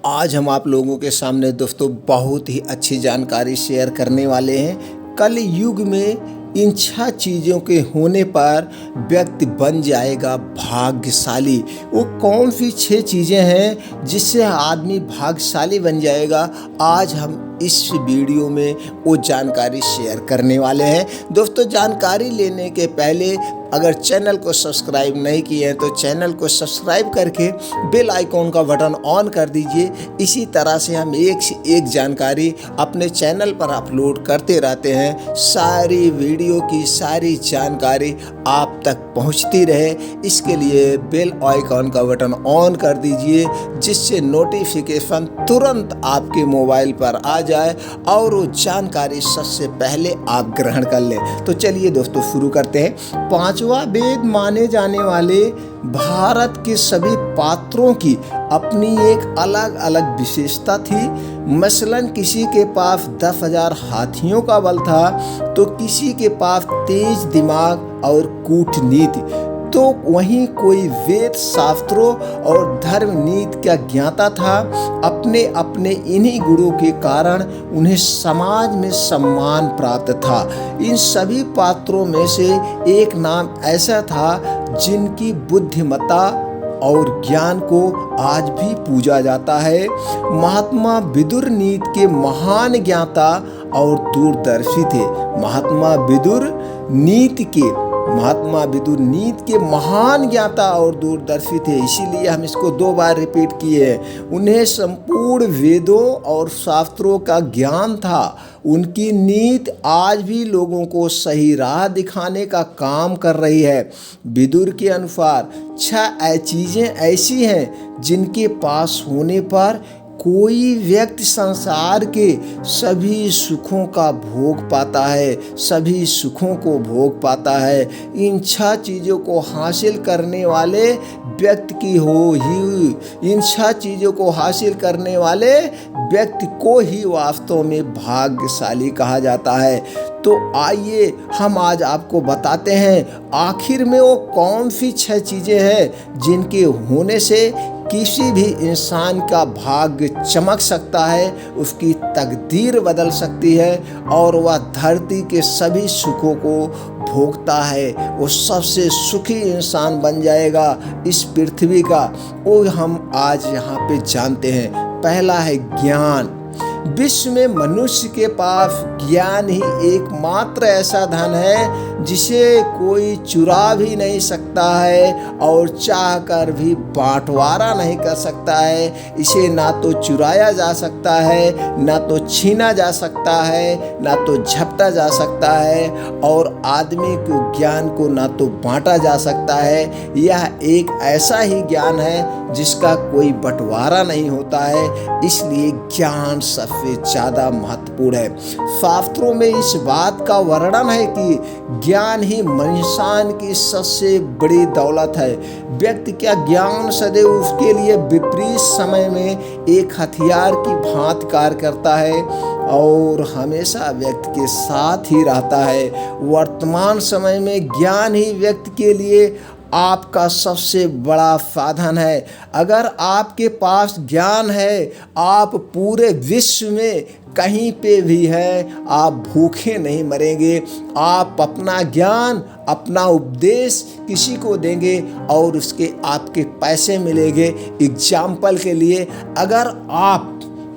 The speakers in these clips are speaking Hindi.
आज हम आप लोगों के सामने दोस्तों बहुत ही अच्छी जानकारी शेयर करने वाले हैं। कल युग में इन 6 चीज़ों के होने पर व्यक्ति बन जाएगा भाग्यशाली। वो कौन सी 6 चीज़ें हैं जिससे आदमी भाग्यशाली बन जाएगा, आज हम इस वीडियो में वो जानकारी शेयर करने वाले हैं। दोस्तों, जानकारी लेने के पहले अगर चैनल को सब्सक्राइब नहीं किए हैं तो चैनल को सब्सक्राइब करके बेल आइकॉन का बटन ऑन कर दीजिए। इसी तरह से हम एक से एक जानकारी अपने चैनल पर अपलोड करते रहते हैं। सारी वीडियो की सारी जानकारी आप तक पहुंचती रहे, इसके लिए बेल आइकॉन का बटन ऑन कर दीजिए, जिससे नोटिफिकेशन तुरंत आपके मोबाइल पर आ जाए और वो जानकारी सबसे पहले आप ग्रहण कर लें। तो चलिए दोस्तों शुरू करते हैं। 5वां वेद माने जाने वाले भारत के सभी पात्रों की अपनी एक अलग अलग विशेषता थी। मसलन किसी के पास 10,000 हाथियों का बल था, तो किसी के पास तेज दिमाग और कूटनीति, तो वहीं कोई वेद शास्त्रों और धर्म नीति का ज्ञाता था। अपने अपने इन्हीं गुणों के कारण उन्हें समाज में सम्मान प्राप्त था। इन सभी पात्रों में से एक नाम ऐसा था जिनकी बुद्धिमत्ता और ज्ञान को आज भी पूजा जाता है। महात्मा विदुर नीति के महान ज्ञाता और दूरदर्शी थे। महात्मा विदुर नीति के महान ज्ञाता और दूरदर्शी थे, इसीलिए हम इसको 2 बार रिपीट किए हैं। उन्हें संपूर्ण वेदों और शास्त्रों का ज्ञान था। उनकी नीति आज भी लोगों को सही राह दिखाने का काम कर रही है। विदुर के अनुसार 6 चीज़ें ऐसी हैं जिनके पास होने पर कोई व्यक्ति संसार के सभी सुखों का भोग पाता है, सभी सुखों को भोग पाता है। इन 6 चीज़ों को हासिल करने वाले व्यक्ति इन 6 चीज़ों को हासिल करने वाले व्यक्ति को ही वास्तव में भाग्यशाली कहा जाता है। तो आइए हम आज आपको बताते हैं आखिर में वो कौन सी 6 चीज़ें हैं जिनके होने से किसी भी इंसान का भाग्य चमक सकता है, उसकी तकदीर बदल सकती है और वह धरती के सभी सुखों को भोगता है। वो सबसे सुखी इंसान बन जाएगा इस पृथ्वी का। वो हम आज यहाँ पे जानते हैं। पहला है ज्ञान। विश्व में मनुष्य के पास ज्ञान ही एकमात्र ऐसा धन है जिसे कोई चुरा भी नहीं सकता है और चाहकर भी बांटवारा नहीं कर सकता है। इसे ना तो चुराया जा सकता है, ना तो छीना जा सकता है, ना तो झपटा जा सकता है, और आदमी के ज्ञान को ना तो बांटा जा सकता है। यह एक ऐसा ही ज्ञान है जिसका कोई बंटवारा नहीं होता है, इसलिए ज्ञान सबसे ज़्यादा महत्वपूर्ण है। शास्त्रों में इस बात का वर्णन है कि ज्ञान ही इंसान की सबसे बड़ी दौलत है। व्यक्ति का ज्ञान सदैव उसके लिए विपरीत समय में एक हथियार की भांति कार्य करता है और हमेशा व्यक्ति के साथ ही रहता है। वर्तमान समय में ज्ञान ही व्यक्ति के लिए आपका सबसे बड़ा साधन है। अगर आपके पास ज्ञान है, आप पूरे विश्व में कहीं पे भी हैं, आप भूखे नहीं मरेंगे। आप अपना ज्ञान, अपना उपदेश किसी को देंगे और उसके आपके पैसे मिलेंगे। एग्जाम्पल के लिए, अगर आप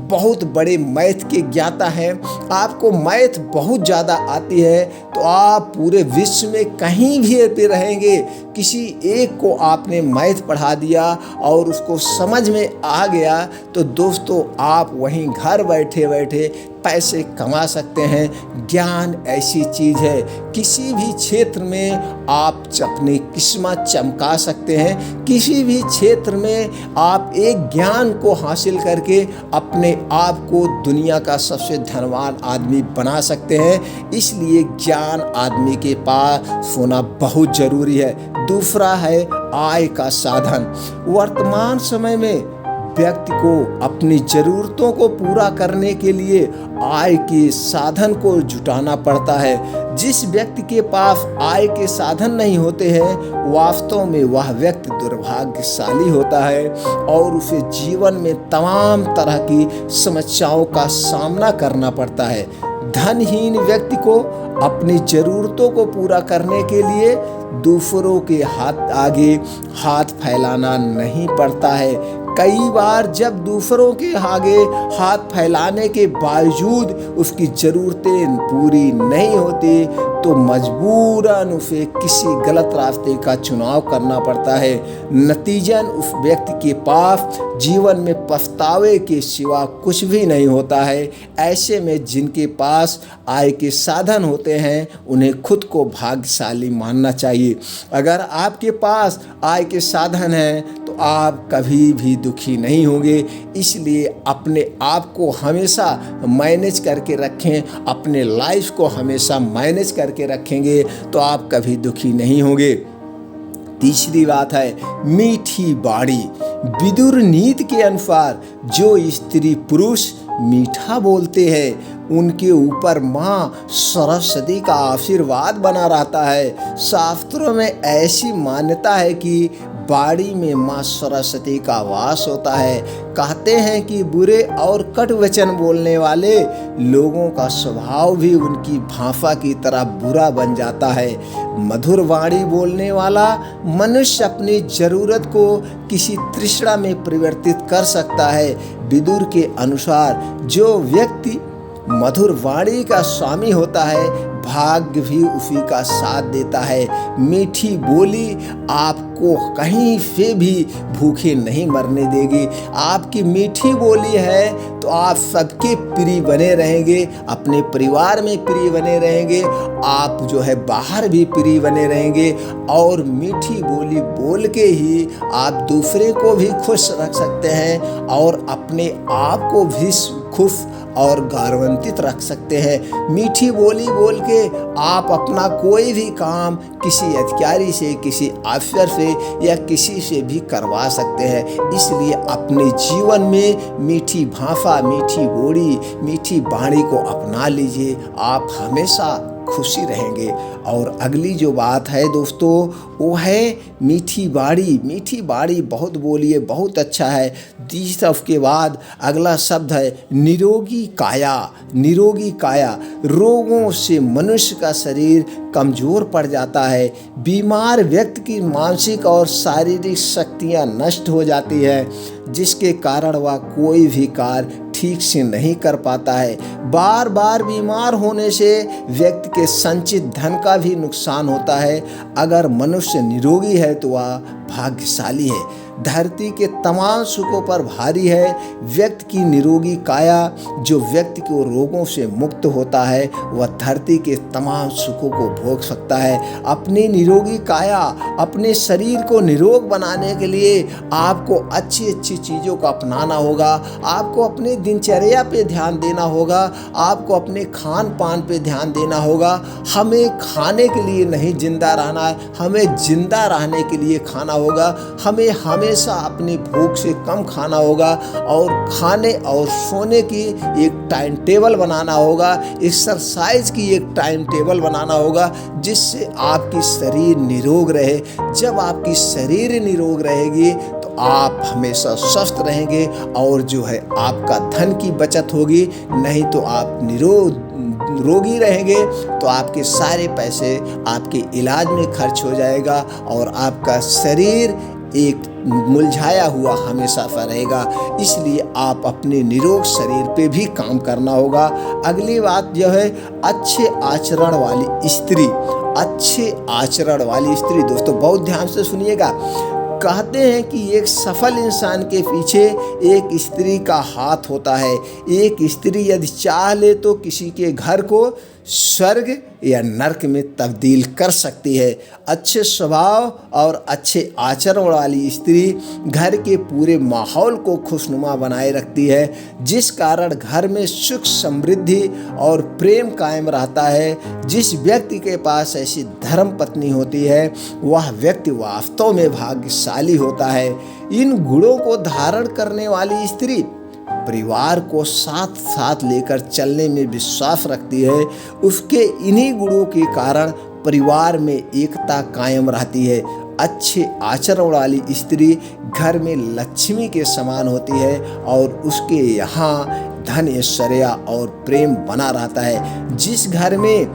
बहुत बड़े मैथ के ज्ञाता हैं, आपको मैथ बहुत ज़्यादा आती है, तो आप पूरे विश्व में कहीं भी पे रहेंगे, किसी एक को आपने मैथ पढ़ा दिया और उसको समझ में आ गया, तो दोस्तों आप वहीं घर बैठे बैठे पैसे कमा सकते हैं। ज्ञान ऐसी चीज़ है, किसी भी क्षेत्र में आप अपनी किस्मत चमका सकते हैं। किसी भी क्षेत्र में आप एक ज्ञान को हासिल करके अपने आप को दुनिया का सबसे धनवान आदमी बना सकते हैं। इसलिए ज्ञान आदमी के पास होना बहुत ज़रूरी है। दूसरा है आय का साधन। वर्तमान समय में व्यक्ति को अपनी ज़रूरतों को पूरा करने के लिए आय के साधन को जुटाना पड़ता है। जिस व्यक्ति के पास आय के साधन नहीं होते हैं, वास्तव में वह व्यक्ति दुर्भाग्यशाली होता है और उसे जीवन में तमाम तरह की समस्याओं का सामना करना पड़ता है। धनहीन व्यक्ति को अपनी ज़रूरतों को पूरा करने के लिए दूसरों के आगे हाथ फैलाना नहीं पड़ता है। कई बार जब दूसरों के आगे हाथ फैलाने के बावजूद उसकी ज़रूरतें पूरी नहीं होती तो मजबूरन उसे किसी गलत रास्ते का चुनाव करना पड़ता है। नतीजन उस व्यक्ति के पास जीवन में पछतावे के सिवा कुछ भी नहीं होता है। ऐसे में जिनके पास आय के साधन होते हैं उन्हें खुद को भाग्यशाली मानना चाहिए। अगर आपके पास आय के साधन हैं तो आप कभी भी दुखी नहीं होंगे। इसलिए अपने आप को हमेशा मैनेज करके रखें, अपने लाइफ को हमेशा मैनेज करके रखेंगे तो आप कभी दुखी नहीं होंगे। तीसरी बात है मीठी बाणी। विदुर नीति के अनुसार जो स्त्री पुरुष मीठा बोलते हैं उनके ऊपर माँ सरस्वती का आशीर्वाद बना रहता है। शास्त्रों में ऐसी मान्यता है कि बाड़ी में माँ सरस्वती का वास होता है। कहते हैं कि बुरे और कटु वचन बोलने वाले लोगों का स्वभाव भी उनकी भाषा की तरह बुरा बन जाता है। मधुर वाणी बोलने वाला मनुष्य अपनी जरूरत को किसी तृष्णा में परिवर्तित कर सकता है। विदुर के अनुसार जो व्यक्ति मधुर वाणी का स्वामी होता है भाग्य भी उसी का साथ देता है। मीठी बोली आपको कहीं से भी भूखे नहीं मरने देगी। आपकी मीठी बोली है तो आप सबके प्रिय बने रहेंगे, अपने परिवार में प्रिय बने रहेंगे, आप जो है बाहर भी प्रिय बने रहेंगे। और मीठी बोली बोल के ही आप दूसरे को भी खुश रख सकते हैं और अपने आप को भी खुश और गौरवान्वित रख सकते हैं। मीठी बोली बोल के आप अपना कोई भी काम किसी अधिकारी से, किसी अफसर से या किसी से भी करवा सकते हैं। इसलिए अपने जीवन में मीठी भाषा, मीठी बोली, मीठी वाणी को अपना लीजिए, आप हमेशा खुशी रहेंगे। और अगली जो बात है दोस्तों वो है मीठी बाड़ी। मीठी बाड़ी बहुत बोलिए, बहुत अच्छा है। तीसरा उसके बाद अगला शब्द है निरोगी काया। निरोगी काया, रोगों से मनुष्य का शरीर कमज़ोर पड़ जाता है। बीमार व्यक्ति की मानसिक और शारीरिक शक्तियाँ नष्ट हो जाती है जिसके कारण वह कोई भी कार्य ठीक से नहीं कर पाता है। बार बार बीमार होने से व्यक्ति के संचित धन का भी नुकसान होता है। अगर मनुष्य निरोगी है तो वह भाग्यशाली है, धरती के तमाम सुखों पर भारी है। व्यक्ति की निरोगी काया, जो व्यक्ति को रोगों से मुक्त होता है वह धरती के तमाम सुखों को भोग सकता है। अपनी निरोगी काया, अपने शरीर को निरोग बनाने के लिए आपको अच्छी अच्छी चीज़ों को अपनाना होगा। आपको अपने दिनचर्या पे ध्यान देना होगा, आपको अपने खान पान पे ध्यान देना होगा। हमें खाने के लिए नहीं जिंदा रहना है, हमें जिंदा रहने के लिए खाना होगा। हमें हमेशा अपनी भूख से कम खाना होगा और खाने और सोने की एक टाइम टेबल बनाना होगा, एक्सरसाइज की एक टाइम टेबल बनाना होगा जिससे आपकी शरीर निरोग रहे। जब आपकी शरीर निरोग रहेगी तो आप हमेशा स्वस्थ रहेंगे और जो है आपका धन की बचत होगी। नहीं तो आप रोगी रहेंगे तो आपके सारे पैसे आपके इलाज में खर्च हो जाएगा और आपका शरीर एक मुरझाया हुआ हमेशा सा रहेगा। इसलिए आप अपने निरोग शरीर पे भी काम करना होगा। अगली बात जो है अच्छे आचरण वाली स्त्री। अच्छे आचरण वाली स्त्री, दोस्तों बहुत ध्यान से सुनिएगा। कहते हैं कि एक सफल इंसान के पीछे एक स्त्री का हाथ होता है। एक स्त्री यदि चाह ले तो किसी के घर को स्वर्ग या नर्क में तब्दील कर सकती है। अच्छे स्वभाव और अच्छे आचरण वाली स्त्री घर के पूरे माहौल को खुशनुमा बनाए रखती है, जिस कारण घर में सुख समृद्धि और प्रेम कायम रहता है। जिस व्यक्ति के पास ऐसी धर्म पत्नी होती है वह व्यक्ति वास्तव में भाग्यशाली होता है। इन गुणों को धारण करने वाली स्त्री परिवार को साथ साथ लेकर चलने में विश्वास रखती है। उसके इन्हीं गुणों के कारण परिवार में एकता कायम रहती है। अच्छे आचरण वाली स्त्री घर में लक्ष्मी के समान होती है और उसके यहाँ धन ऐश्वर्य और प्रेम बना रहता है। जिस घर में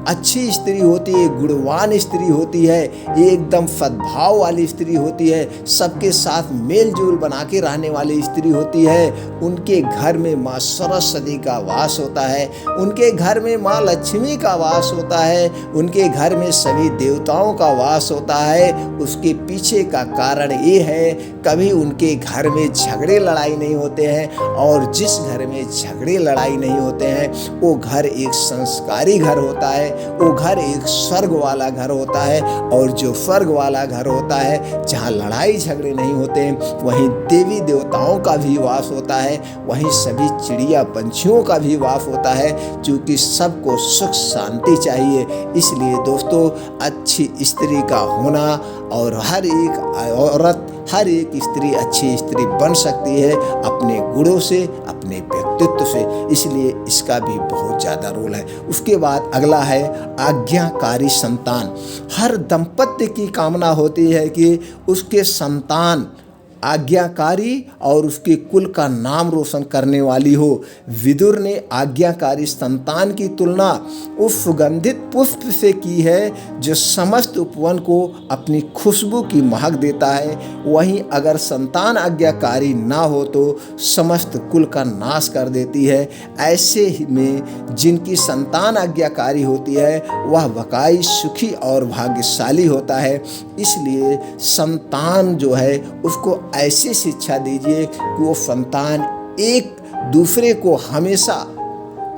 अच्छी स्त्री होती है, गुणवान स्त्री होती है, एकदम सद्भाव वाली स्त्री होती है, सबके साथ मेल जोल बना के रहने वाली स्त्री होती है, उनके घर में माँ सरस्वती का वास होता है, उनके घर में माँ लक्ष्मी का वास होता है, उनके घर में सभी देवताओं का वास होता है। उसके पीछे का कारण ये है कभी उनके घर में झगड़े लड़ाई नहीं होते हैं, और जिस घर में झगड़े लड़ाई नहीं होते हैं वो घर एक संस्कारी घर होता है, वो घर एक स्वर्ग वाला घर होता है। और जो स्वर्ग वाला घर होता है जहाँ लड़ाई झगड़े नहीं होते हैं वहीं देवी देवताओं का भी वास होता है, वहीं सभी चिड़िया पंछियों का भी वास होता है, क्योंकि सबको सुख शांति चाहिए। इसलिए दोस्तों अच्छी स्त्री का होना और हर एक औरत हर एक स्त्री अच्छी स्त्री बन सकती है अपने गुणों से, अपने व्यक्तित्व से, इसलिए इसका भी बहुत ज़्यादा रोल है। उसके बाद अगला है आज्ञाकारी संतान। हर दंपत्ति की कामना होती है कि उसके संतान आज्ञाकारी और उसके कुल का नाम रोशन करने वाली हो। विदुर ने आज्ञाकारी संतान की तुलना उस सुगंधित पुष्प से की है जो समस्त उपवन को अपनी खुशबू की महक देता है। वहीं अगर संतान आज्ञाकारी ना हो तो समस्त कुल का नाश कर देती है। ऐसे में जिनकी संतान आज्ञाकारी होती है वह वकाई सुखी और भाग्यशाली होता है। इसलिए संतान जो है उसको ऐसी शिक्षा दीजिए कि वो संतान एक दूसरे को हमेशा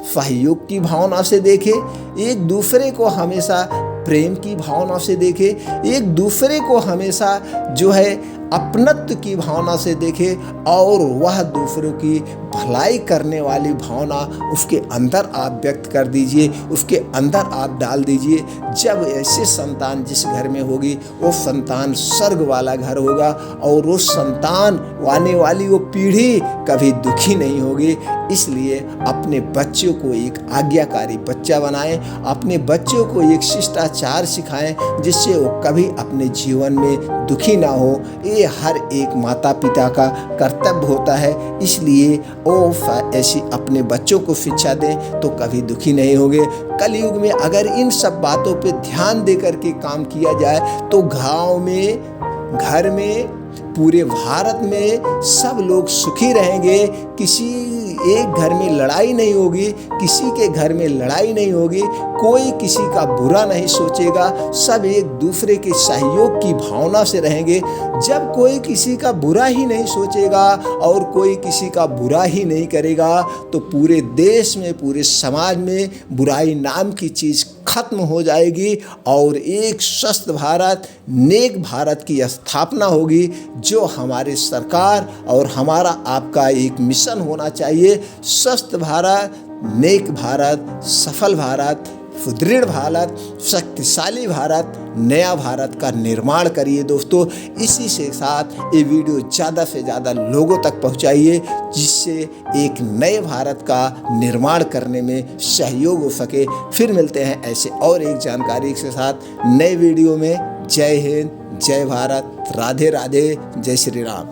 सहयोग की भावना से देखे, एक दूसरे को हमेशा प्रेम की भावना से देखे, एक दूसरे को हमेशा जो है अपनत्व की भावना से देखे, और वह दूसरों की भलाई करने वाली भावना उसके अंदर आप व्यक्त कर दीजिए, उसके अंदर आप डाल दीजिए। जब ऐसे संतान जिस घर में होगी वो संतान स्वर्ग वाला घर होगा, और वो संतान आने वाली वो पीढ़ी कभी दुखी नहीं होगी। इसलिए अपने बच्चों को एक आज्ञाकारी बच्चा बनाएं, अपने बच्चों को एक शिष्टाचार सिखाएं जिससे वो कभी अपने जीवन में दुखी ना हो। ये हर एक माता पिता का कर्तव्य होता है। इसलिए वो ऐसी अपने बच्चों को शिक्षा दें तो कभी दुखी नहीं होंगे। कलयुग में अगर इन सब बातों पे ध्यान दे करके काम किया जाए तो गाँव में, घर में, पूरे भारत में सब लोग सुखी रहेंगे। किसी एक घर में लड़ाई नहीं होगी, किसी के घर में लड़ाई नहीं होगी, कोई किसी का बुरा नहीं सोचेगा, सब एक दूसरे के सहयोग की भावना से रहेंगे। जब कोई किसी का बुरा ही नहीं सोचेगा और कोई किसी का बुरा ही नहीं करेगा तो पूरे देश में, पूरे समाज में बुराई नाम की चीज़ खत्म हो जाएगी और एक स्वस्थ भारत, नेक भारत की स्थापना होगी, जो हमारे सरकार और हमारा आपका एक मिशन होना चाहिए। स्वस्थ भारत, नेक भारत, सफल भारत, सुदृढ़ भारत, शक्तिशाली भारत, नया भारत का निर्माण करिए दोस्तों। इसी से साथ ये वीडियो ज़्यादा से ज़्यादा लोगों तक पहुंचाइए जिससे एक नए भारत का निर्माण करने में सहयोग हो सके। फिर मिलते हैं ऐसे और एक जानकारी के साथ नए वीडियो में। जय हिंद, जय भारत, राधे राधे, जय श्री राम।